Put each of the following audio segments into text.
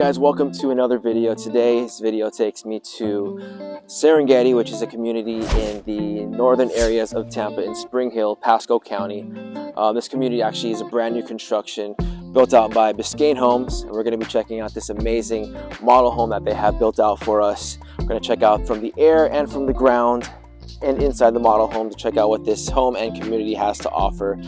Guys, welcome to another video. Today's video takes me to Sarengeti, which is a community in the northern areas of Tampa in Spring Hill, Pasco County. This community actually is a brand new construction built out by Biscayne Homes, and we're going to be checking out this amazing model home that they have built out for us. We're going to check out from the air and from the ground and inside the model home to check out what this home and community has to offer.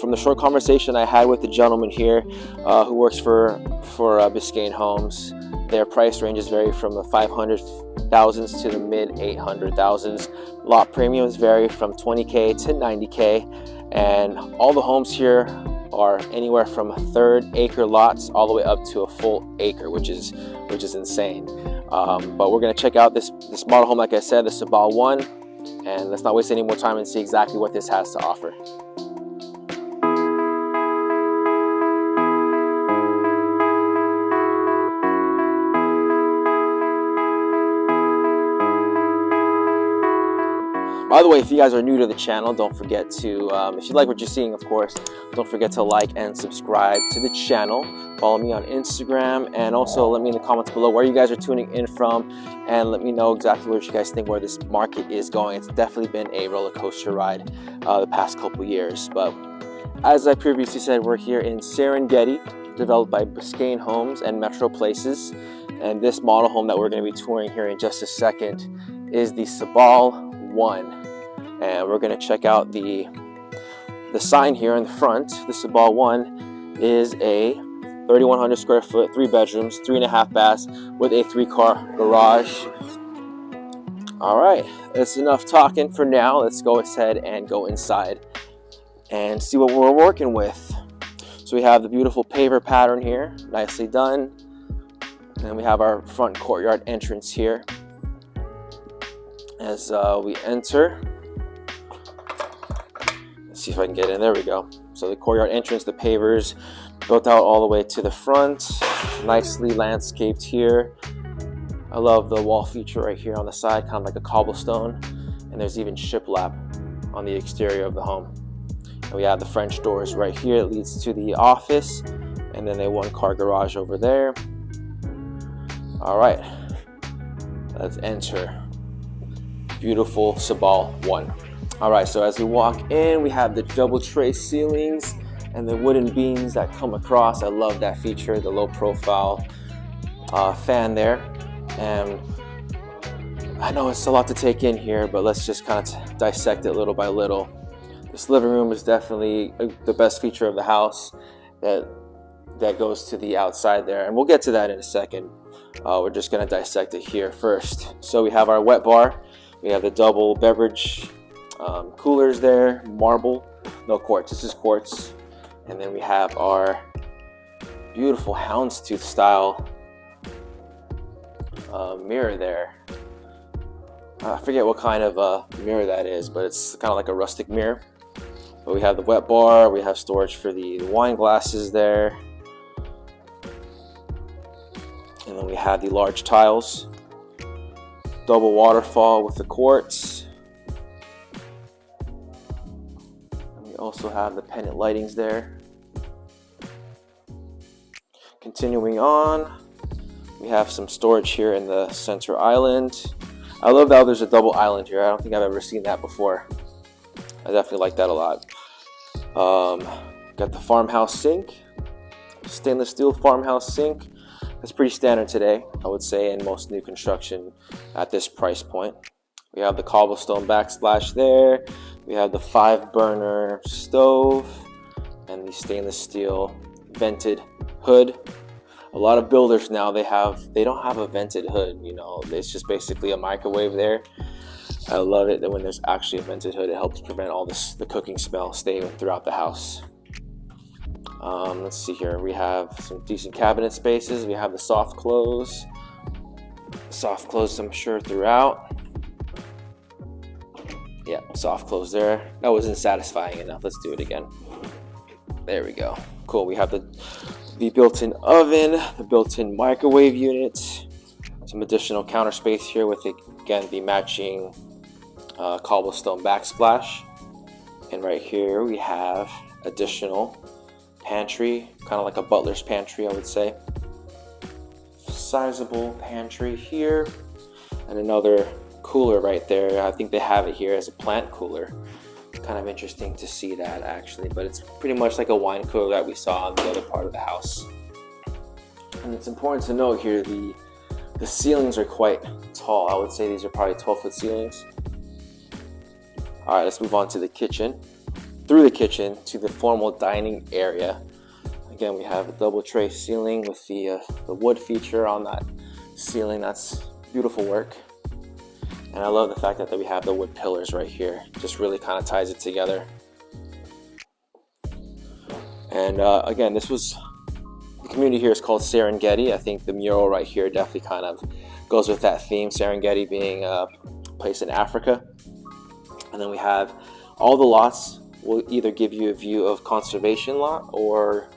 From the short conversation I had with the gentleman here who works for Biscayne Homes, their price ranges vary from the 500,000s to the mid 800,000s. Lot premiums vary from 20K to 90K, and all the homes here are anywhere from third acre lots all the way up to a full acre, which is insane. But we're going to check out this model home, like I said, the Sabal 1. And let's not waste any more time and see exactly what this has to offer. By the way, if you guys are new to the channel, don't forget to, if you like what you're seeing, of course, don't forget to like and subscribe to the channel. Follow me on Instagram, and also let me in the comments below where you guys are tuning in from, and let me know exactly what you guys think where this market is going. It's definitely been a roller coaster ride the past couple years. But as I previously said, we're here in Sarengeti, developed by Biscayne Homes and Metro Places. And this model home that we're going to be touring here in just a second is the Sabal 1. And we're going to check out the sign here in the front. The Sabal 1 is a 3,100 square foot, 3 bedrooms, 3.5 baths with a 3-car garage. All right, that's enough talking for now. Let's go ahead and go inside and see what we're working with. So we have the beautiful paver pattern here, nicely done. And we have our front courtyard entrance here. As we enter, let's see if I can get in. There we go. So the courtyard entrance, the pavers built out all the way to the front, nicely landscaped here. I love the wall feature right here on the side, kind of like a cobblestone, and there's even shiplap on the exterior of the home. And we have the French doors right here that leads to the office, and then a 1-car garage over there. All right, let's enter beautiful Sabal 1. All right, so as we walk in, we have the double tray ceilings and the wooden beams that come across. I love that feature, the low profile fan there. And I know it's a lot to take in here, but let's just kind of dissect it little by little. This living room is definitely the best feature of the house that goes to the outside there, and we'll get to that in a second. We're just going to dissect it here first. So we have our wet bar. We have the double beverage coolers there, marble, no quartz, this is quartz. And then we have our beautiful houndstooth style mirror there. I forget what kind of mirror that is, but it's kind of like a rustic mirror. But we have the wet bar, we have storage for the wine glasses there. And then we have the large tiles, double waterfall with the quartz. And we also have the pendant lightings there. Continuing on, we have some storage here in the center island. I love how there's a double island here. I don't think I've ever seen that before. I definitely like that a lot. Got the farmhouse sink, stainless steel farmhouse sink. That's pretty standard today, I would say, in most new construction at this price point. We have the cobblestone backsplash there. We have the 5-burner stove and the stainless steel vented hood. A lot of builders now, they don't have a vented hood, you know, it's just basically a microwave there. I love it that when there's actually a vented hood, it helps prevent all the cooking smell staying throughout the house. Let's see here, we have some decent cabinet spaces. We have the soft close. Soft close, I'm sure, throughout. Yeah, soft close there. That wasn't satisfying enough. Let's do it again. There we go. Cool. We have the built-in oven, the built-in microwave unit, some additional counter space here with, again, the matching cobblestone backsplash. And right here we have additional pantry, kind of like a butler's pantry, I would say. sizable pantry here, and another cooler right there. I think they have it here as a plant cooler. Kind of interesting to see that actually, but it's pretty much like a wine cooler that we saw on the other part of the house. And it's important to note here, the ceilings are quite tall. I would say these are probably 12-foot ceilings. All right, let's move on to the kitchen. Through the kitchen to the formal dining area. Again, we have a double tray ceiling with the wood feature on that ceiling. That's beautiful work. And I love the fact that we have the wood pillars right here. Just really kind of ties it together. And again, the community here is called Sarengeti. I think the mural right here definitely kind of goes with that theme. Sarengeti being a place in Africa. And then we have all the lots will either give you a view of conservation lot or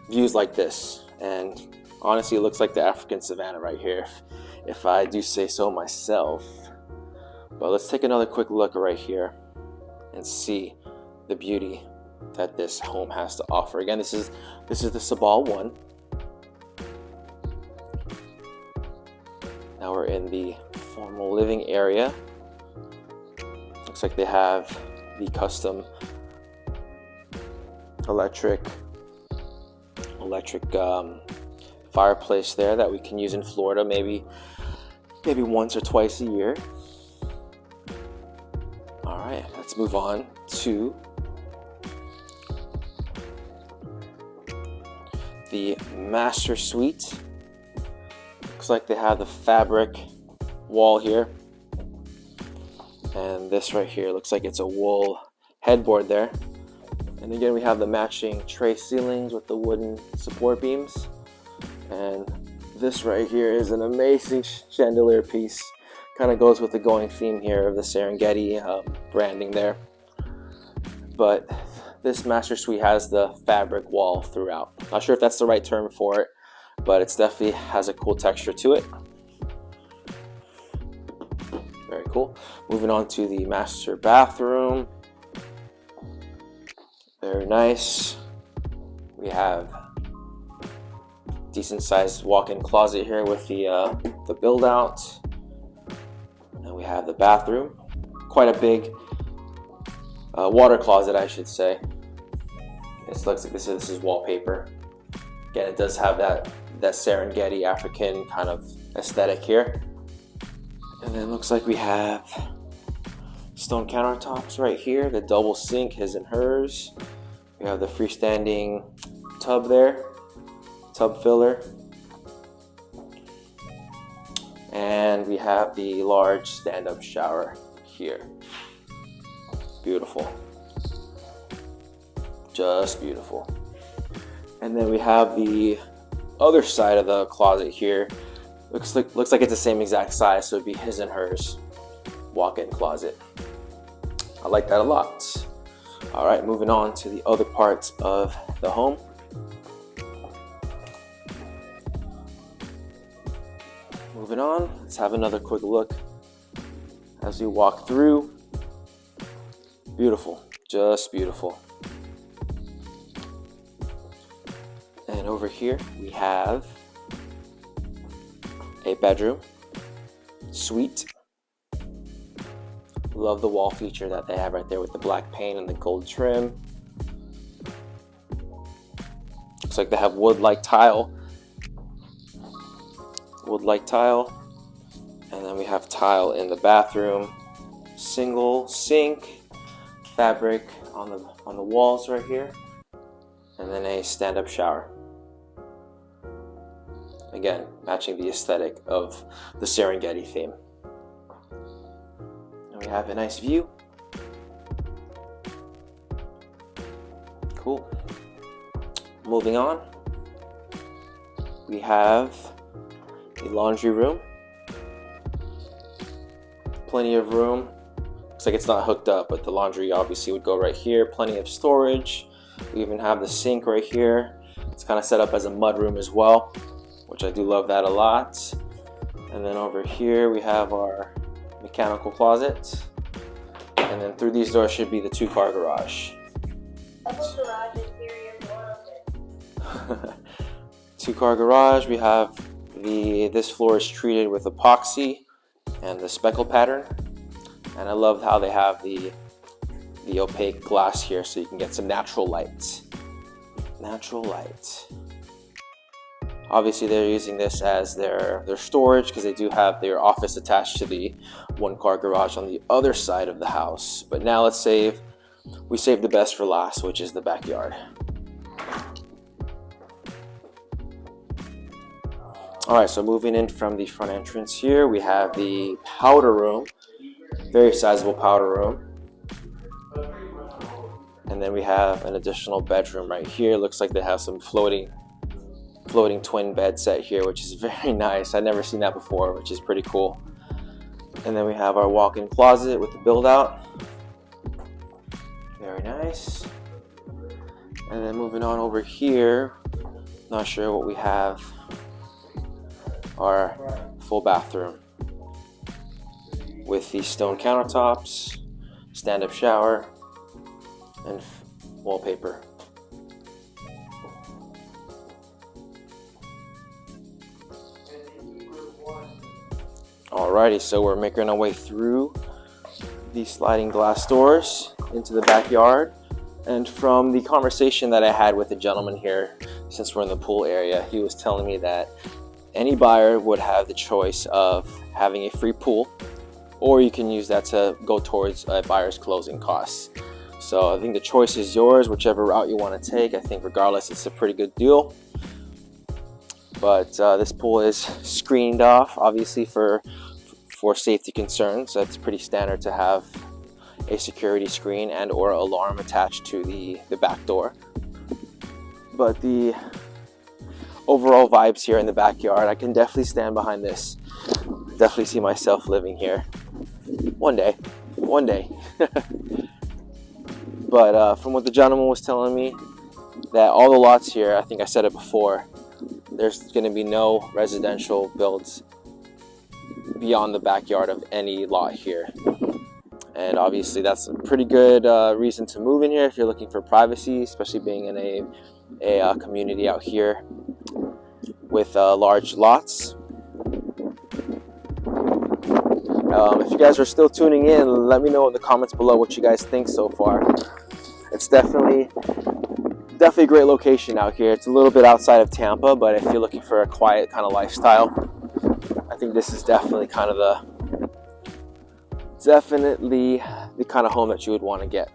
views like this. And honestly, it looks like the African savanna right here, if I do say so myself. But let's take another quick look right here and see the beauty that this home has to offer. Again, this is the Sabal one. Now we're in the formal living area. Looks like they have the custom electric fireplace there that we can use in Florida maybe once or twice a year. All right, let's move on to the master suite. Looks like they have the fabric wall here, and this right here looks like it's a wool headboard there. And again, we have the matching tray ceilings with the wooden support beams. And this right here is an amazing chandelier piece. Kind of goes with the going theme here of the Sarengeti branding there. But this master suite has the fabric wall throughout. Not sure if that's the right term for it, but it definitely has a cool texture to it. Very cool. Moving on to the master bathroom. Very nice. We have decent sized walk-in closet here with the build out. And we have the bathroom. Quite a big water closet, I should say. It looks like this is wallpaper. Again, it does have that Serengeti African kind of aesthetic here. And then it looks like we have stone countertops right here, the double sink, his and hers. We have the freestanding tub there, tub filler. And we have the large stand-up shower here. Beautiful. Just beautiful. And then we have the other side of the closet here. Looks like it's the same exact size, so it'd be his and hers walk-in closet. I like that a lot. All right, moving on to the other parts of the home. Moving on, let's have another quick look as we walk through. Beautiful, just beautiful. And over here we have a bedroom, suite. Love the wall feature that they have right there with the black paint and the gold trim. Looks like they have wood-like tile. Wood-like tile. And then we have tile in the bathroom. Single sink, fabric on the walls right here. And then a stand-up shower. Again, matching the aesthetic of the Serengeti theme. And we have a nice view. Cool. Moving on, we have a laundry room. Plenty of room. Looks like it's not hooked up, but the laundry obviously would go right here. Plenty of storage. We even have the sink right here. It's kind of set up as a mud room as well, which I do love that a lot. And then over here we have our mechanical closet. And then through these doors should be the 2-car garage. 2-car garage. We have this floor is treated with epoxy and the speckle pattern, and I love how they have the opaque glass here so you can get some natural light. Obviously they're using this as their storage because they do have their office attached to the 1-car garage on the other side of the house. But now we save the best for last, which is the backyard. Alright, so moving in from the front entrance here, we have the powder room. Very sizable powder room. And then we have an additional bedroom right here. Looks like they have some floating twin bed set here, which is very nice. I've never seen that before, which is pretty cool. And then we have our walk-in closet with the build out. Very nice. And then moving on over here, not sure what we have. Our full bathroom with the stone countertops, stand-up shower, and wallpaper. Alrighty, so we're making our way through these sliding glass doors into the backyard. And from the conversation that I had with the gentleman here, since we're in the pool area, he was telling me that any buyer would have the choice of having a free pool, or you can use that to go towards a buyer's closing costs. So I think the choice is yours, whichever route you want to take. I think regardless, it's a pretty good deal. But this pool is screened off, obviously for safety concerns. So it's pretty standard to have a security screen and or alarm attached to the back door. But the overall vibes here in the backyard, I can definitely stand behind this. Definitely see myself living here one day. But from what the gentleman was telling me, that all the lots here, I think I said it before, there's going to be no residential builds beyond the backyard of any lot here. And obviously that's a pretty good reason to move in here if you're looking for privacy, especially being in a community out here with large lots. If you guys are still tuning in, let me know in the comments below what you guys think so far. It's definitely a great location out here. It's a little bit outside of Tampa, but if you're looking for a quiet kind of lifestyle, I think this is definitely the kind of home that you would want to get.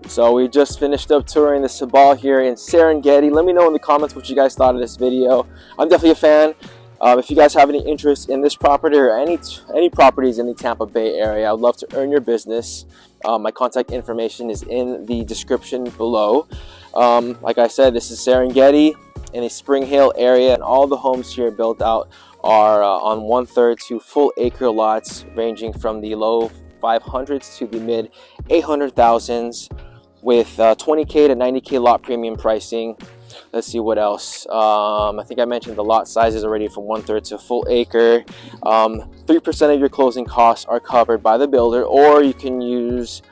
So we just finished up touring the Sabal here in Sarengeti. Let me know in the comments what you guys thought of this video. I'm definitely a fan. If you guys have any interest in this property or any properties in the Tampa Bay area, I would love to earn your business. My contact information is in the description below. Like I said, this is Sarengeti in the Spring Hill area, and all the homes here built out are on 1/3 to full acre lots, ranging from the low 500s to the mid 800,000s, with 20K to 90K lot premium pricing. Let's see what else. I think I mentioned the lot sizes already, from 1/3 to full acre. 3% of your closing costs are covered by the builder, or you can use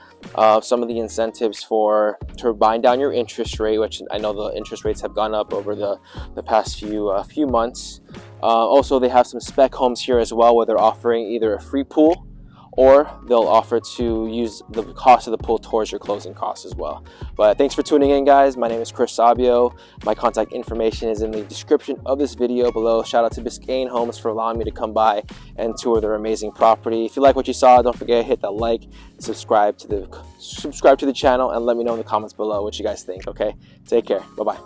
some of the incentives to bind down your interest rate, which I know the interest rates have gone up over the past few months. Also, they have some spec homes here as well, where they're offering either a free pool, or they'll offer to use the cost of the pool towards your closing costs as well. But thanks for tuning in, guys. My name is Chris Sabio. My contact information is in the description of this video below. Shout out to Biscayne Homes for allowing me to come by and tour their amazing property. If you like what you saw, don't forget to hit that like, subscribe to the channel, and let me know in the comments below what you guys think. Okay, take care. Bye bye.